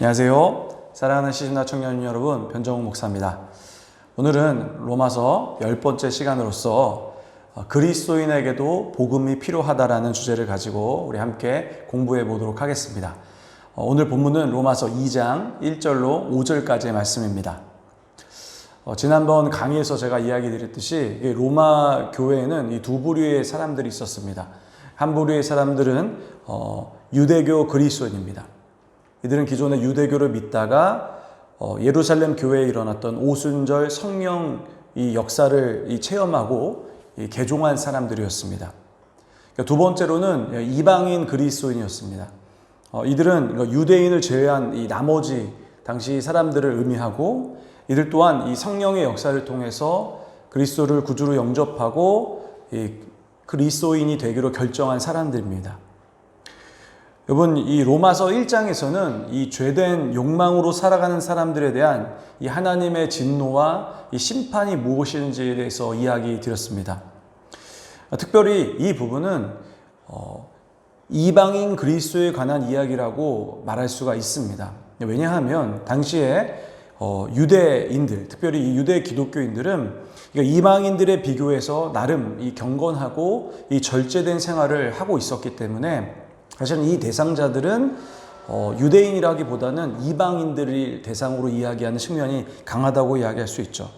안녕하세요. 사랑하는 시즌나 청년 여러분, 변정욱 목사입니다. 오늘은 로마서 10번째 시간으로서 그리스도인에게도 복음이 필요하다라는 주제를 가지고 우리 함께 공부해 보도록 하겠습니다. 오늘 본문은 로마서 2장 1절로 5절까지의 말씀입니다. 지난번 강의에서 제가 이야기 드렸듯이 로마 교회에는 이 두 부류의 사람들이 있었습니다. 한 부류의 사람들은 유대교 그리스도인입니다. 이들은 기존의 유대교를 믿다가 예루살렘 교회에 일어났던 오순절 성령 이 역사를 체험하고 개종한 사람들이었습니다. 두 번째로는 이방인 그리스도인이었습니다. 이들은 유대인을 제외한 이 나머지 당시 사람들을 의미하고, 이들 또한 이 성령의 역사를 통해서 그리스도를 구주로 영접하고 그리스도인이 되기로 결정한 사람들입니다. 여러분, 이 로마서 1장에서는 이 죄된 욕망으로 살아가는 사람들에 대한 이 하나님의 진노와 이 심판이 무엇인지에 대해서 이야기 드렸습니다. 특별히 이 부분은 이방인 그리스도에 관한 이야기라고 말할 수가 있습니다. 왜냐하면 당시에 유대인들, 특별히 이 유대 기독교인들은 이방인들에 비교해서 나름 이 경건하고 이 절제된 생활을 하고 있었기 때문에 사실은 이 대상자들은 유대인이라기보다는 이방인들을 대상으로 이야기하는 측면이 강하다고 이야기할 수 있죠.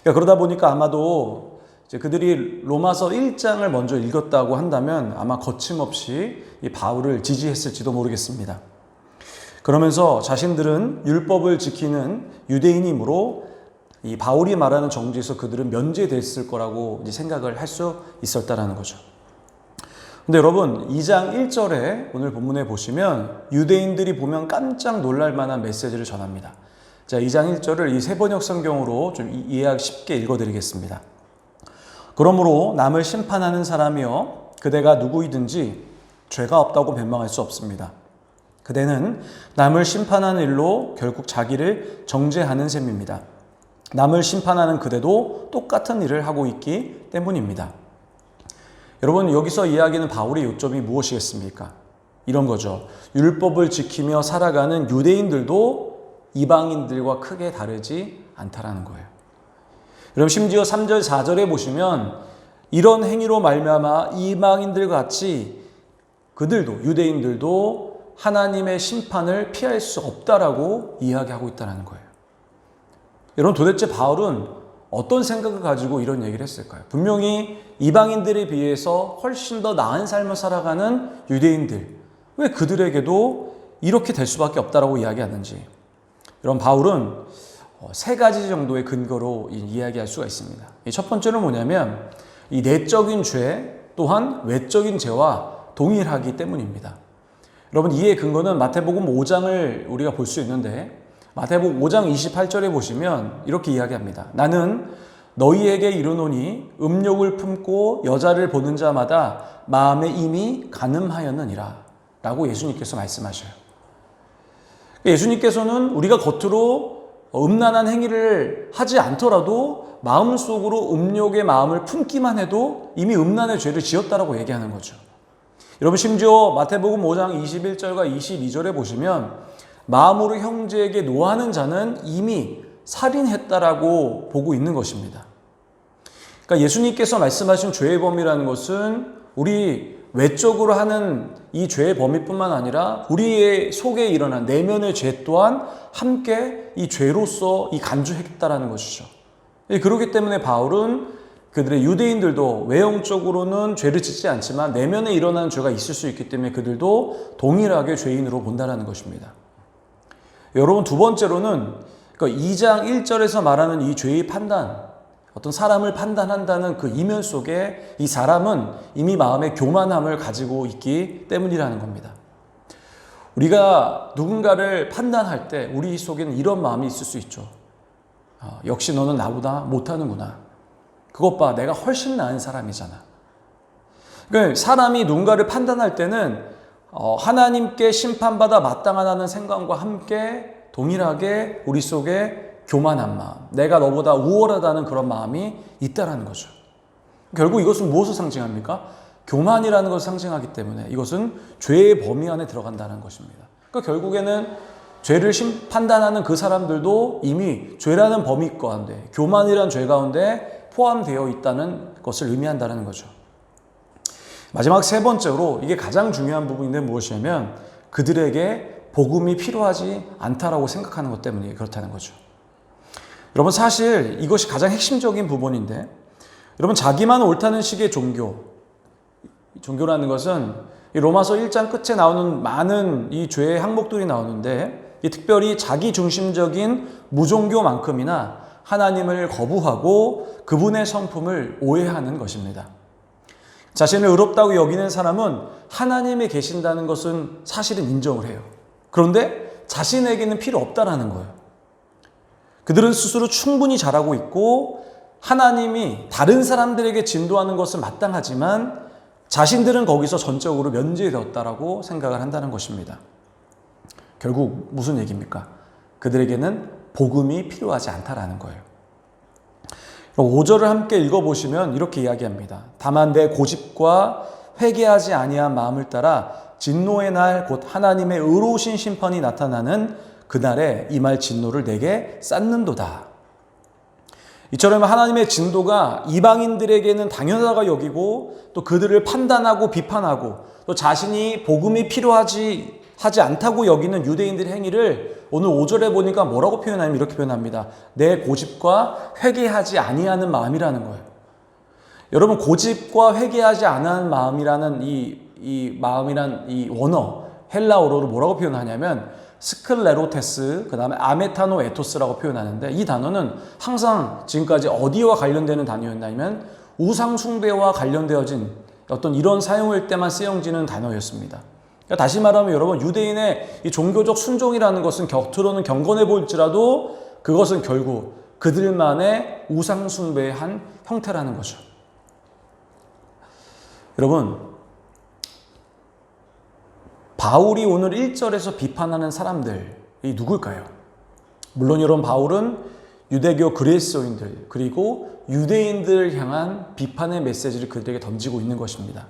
그러다 보니까 아마도 그들이 로마서 1장을 먼저 읽었다고 한다면 아마 거침없이 이 바울을 지지했을지도 모르겠습니다. 그러면서 자신들은 율법을 지키는 유대인이므로 이 바울이 말하는 정죄에서 그들은 면제됐을 거라고 생각을 할 수 있었다라는 거죠. 근데 여러분, 2장 1절에 오늘 본문에 보시면 유대인들이 보면 깜짝 놀랄 만한 메시지를 전합니다. 자, 2장 1절을 이 세번역 성경으로 좀 이해하기 쉽게 읽어드리겠습니다. 그러므로 남을 심판하는 사람이여 그대가 누구이든지 죄가 없다고 변명할 수 없습니다. 그대는 남을 심판하는 일로 결국 자기를 정죄하는 셈입니다. 남을 심판하는 그대도 똑같은 일을 하고 있기 때문입니다. 여러분, 여기서 이야기하는 바울의 요점이 무엇이겠습니까? 이런 거죠. 율법을 지키며 살아가는 유대인들도 이방인들과 크게 다르지 않다라는 거예요. 여러분, 심지어 3절, 4절에 보시면 이런 행위로 말미암아 이방인들 같이 그들도, 유대인들도 하나님의 심판을 피할 수 없다라고 이야기하고 있다는 거예요. 여러분, 도대체 바울은 어떤 생각을 가지고 이런 얘기를 했을까요? 분명히 이방인들에 비해서 훨씬 더 나은 삶을 살아가는 유대인들, 왜 그들에게도 이렇게 될 수밖에 없다라고 이야기하는지, 이런 바울은 세 가지 정도의 근거로 이야기할 수가 있습니다. 첫 번째는 뭐냐면 이 내적인 죄 또한 외적인 죄와 동일하기 때문입니다. 여러분, 이의 근거는 마태복음 5장을 우리가 볼 수 있는데, 마태복음 5장 28절에 보시면 이렇게 이야기합니다. 나는 너희에게 이르노니 음욕을 품고 여자를 보는 자마다 마음에 이미 간음하였느니라 라고 예수님께서 말씀하셔요. 예수님께서는 우리가 겉으로 음란한 행위를 하지 않더라도 마음속으로 음욕의 마음을 품기만 해도 이미 음란의 죄를 지었다라고 얘기하는 거죠. 여러분, 심지어 마태복음 5장 21절과 22절에 보시면 마음으로 형제에게 노하는 자는 이미 살인했다라고 보고 있는 것입니다. 그러니까 예수님께서 말씀하신 죄의 범위라는 것은 우리 외적으로 하는 이 죄의 범위뿐만 아니라 우리의 속에 일어난 내면의 죄 또한 함께 이 죄로서 간주했다라는 것이죠. 그렇기 때문에 바울은 그들의 유대인들도 외형적으로는 죄를 짓지 않지만 내면에 일어나는 죄가 있을 수 있기 때문에 그들도 동일하게 죄인으로 본다라는 것입니다. 여러분, 두 번째로는 2장 1절에서 말하는 이 죄의 판단, 어떤 사람을 판단한다는 그 이면 속에 이 사람은 이미 마음의 교만함을 가지고 있기 때문이라는 겁니다. 우리가 누군가를 판단할 때 우리 속에는 이런 마음이 있을 수 있죠. 역시 너는 나보다 못하는구나. 그것 봐, 내가 훨씬 나은 사람이잖아. 그러니까 사람이 누군가를 판단할 때는 하나님께 심판받아 마땅하다는 생각과 함께 동일하게 우리 속에 교만한 마음, 내가 너보다 우월하다는 그런 마음이 있다라는 거죠. 결국 이것은 무엇을 상징합니까? 교만이라는 것을 상징하기 때문에 이것은 죄의 범위 안에 들어간다는 것입니다. 그러니까 결국에는 죄를 판단하는 그 사람들도 이미 죄라는 범위 가운데, 교만이라는 죄 가운데 포함되어 있다는 것을 의미한다는 거죠. 마지막 세 번째로, 이게 가장 중요한 부분인데 무엇이냐면 그들에게 복음이 필요하지 않다라고 생각하는 것 때문에 그렇다는 거죠. 여러분, 사실 이것이 가장 핵심적인 부분인데, 여러분, 자기만 옳다는 식의 종교라는 것은 이 로마서 1장 끝에 나오는 많은 이 죄의 항목들이 나오는데, 이 특별히 자기 중심적인 무종교만큼이나 하나님을 거부하고 그분의 성품을 오해하는 것입니다. 자신을 의롭다고 여기는 사람은 하나님이 계신다는 것은 사실은 인정을 해요. 그런데 자신에게는 필요 없다라는 거예요. 그들은 스스로 충분히 잘하고 있고 하나님이 다른 사람들에게 진도하는 것은 마땅하지만 자신들은 거기서 전적으로 면제되었다라고 생각을 한다는 것입니다. 결국 무슨 얘기입니까? 그들에게는 복음이 필요하지 않다라는 거예요. 5절을 함께 읽어보시면 이렇게 이야기합니다. 다만 내 고집과 회개하지 아니한 마음을 따라 진노의 날 곧 하나님의 의로우신 심판이 나타나는 그날에 이 말 진노를 내게 쌓는도다. 이처럼 하나님의 진도가 이방인들에게는 당연하다고 여기고 또 그들을 판단하고 비판하고 또 자신이 복음이 필요하지 않다고 여기는 유대인들의 행위를 오늘 5절에 보니까 뭐라고 표현하냐면 이렇게 표현합니다. 내 고집과 회개하지 아니하는 마음이라는 거예요. 여러분, 고집과 회개하지 않는 마음이라는 이 마음이란 이 원어 헬라어로 뭐라고 표현하냐면 스클레로테스, 그 다음에 아메타노 에토스라고 표현하는데, 이 단어는 항상 지금까지 어디와 관련되는 단어였냐면 우상 숭배와 관련되어진 어떤 이런 사용할 때만 쓰여지는 단어였습니다. 그러니까 다시 말하면 여러분, 유대인의 이 종교적 순종이라는 것은 겉으로는 경건해 보일지라도 그것은 결국 그들만의 우상 숭배의 한 형태라는 거죠. 여러분, 바울이 오늘 1절에서 비판하는 사람들이 누굴까요? 물론 여러분, 바울은 유대교 그리스도인들 그리고 유대인들을 향한 비판의 메시지를 그들에게 던지고 있는 것입니다.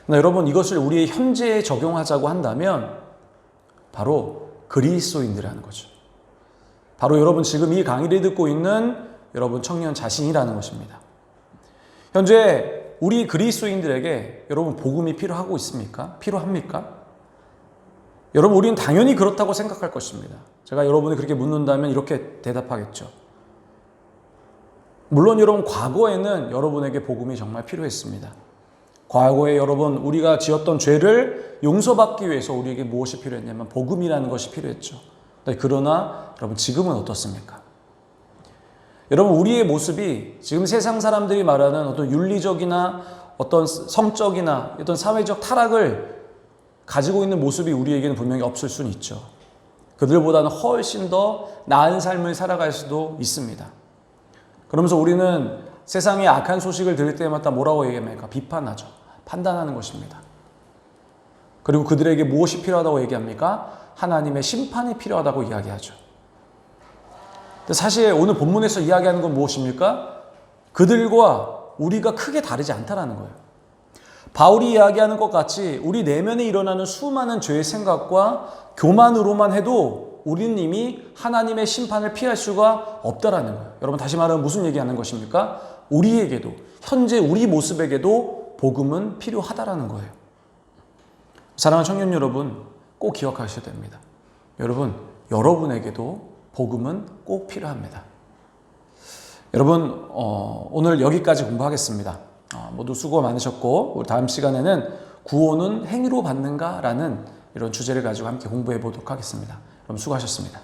그러나 여러분, 이것을 우리의 현재에 적용하자고 한다면 바로 그리스도인들이라는 거죠. 바로 여러분, 지금 이 강의를 듣고 있는 여러분 청년 자신이라는 것입니다. 현재 우리 그리스도인들에게 여러분 복음이 필요하고 있습니까? 필요합니까? 여러분, 우리는 당연히 그렇다고 생각할 것입니다. 제가 여러분이 그렇게 묻는다면 이렇게 대답하겠죠. 물론 여러분, 과거에는 여러분에게 복음이 정말 필요했습니다. 과거에 여러분, 우리가 지었던 죄를 용서받기 위해서 우리에게 무엇이 필요했냐면 복음이라는 것이 필요했죠. 그러나 여러분, 지금은 어떻습니까? 여러분, 우리의 모습이 지금 세상 사람들이 말하는 어떤 윤리적이나 어떤 성적이나 어떤 사회적 타락을 가지고 있는 모습이 우리에게는 분명히 없을 수는 있죠. 그들보다는 훨씬 더 나은 삶을 살아갈 수도 있습니다. 그러면서 우리는 세상의 악한 소식을 들을 때마다 뭐라고 얘기합니까? 비판하죠. 판단하는 것입니다. 그리고 그들에게 무엇이 필요하다고 얘기합니까? 하나님의 심판이 필요하다고 이야기하죠. 근데 사실 오늘 본문에서 이야기하는 건 무엇입니까? 그들과 우리가 크게 다르지 않다라는 거예요. 바울이 이야기하는 것 같이 우리 내면에 일어나는 수많은 죄의 생각과 교만으로만 해도 우리는 이미 하나님의 심판을 피할 수가 없다라는 거예요. 여러분, 다시 말하면 무슨 얘기하는 것입니까? 우리에게도, 현재 우리 모습에게도 복음은 필요하다라는 거예요. 사랑하는 청년 여러분, 꼭 기억하셔야 됩니다. 여러분, 여러분에게도 복음은 꼭 필요합니다. 여러분, 오늘 여기까지 공부하겠습니다. 모두 수고 많으셨고, 우리 다음 시간에는 구원은 행위로 받는가? 라는 이런 주제를 가지고 함께 공부해 보도록 하겠습니다. 그럼 수고하셨습니다.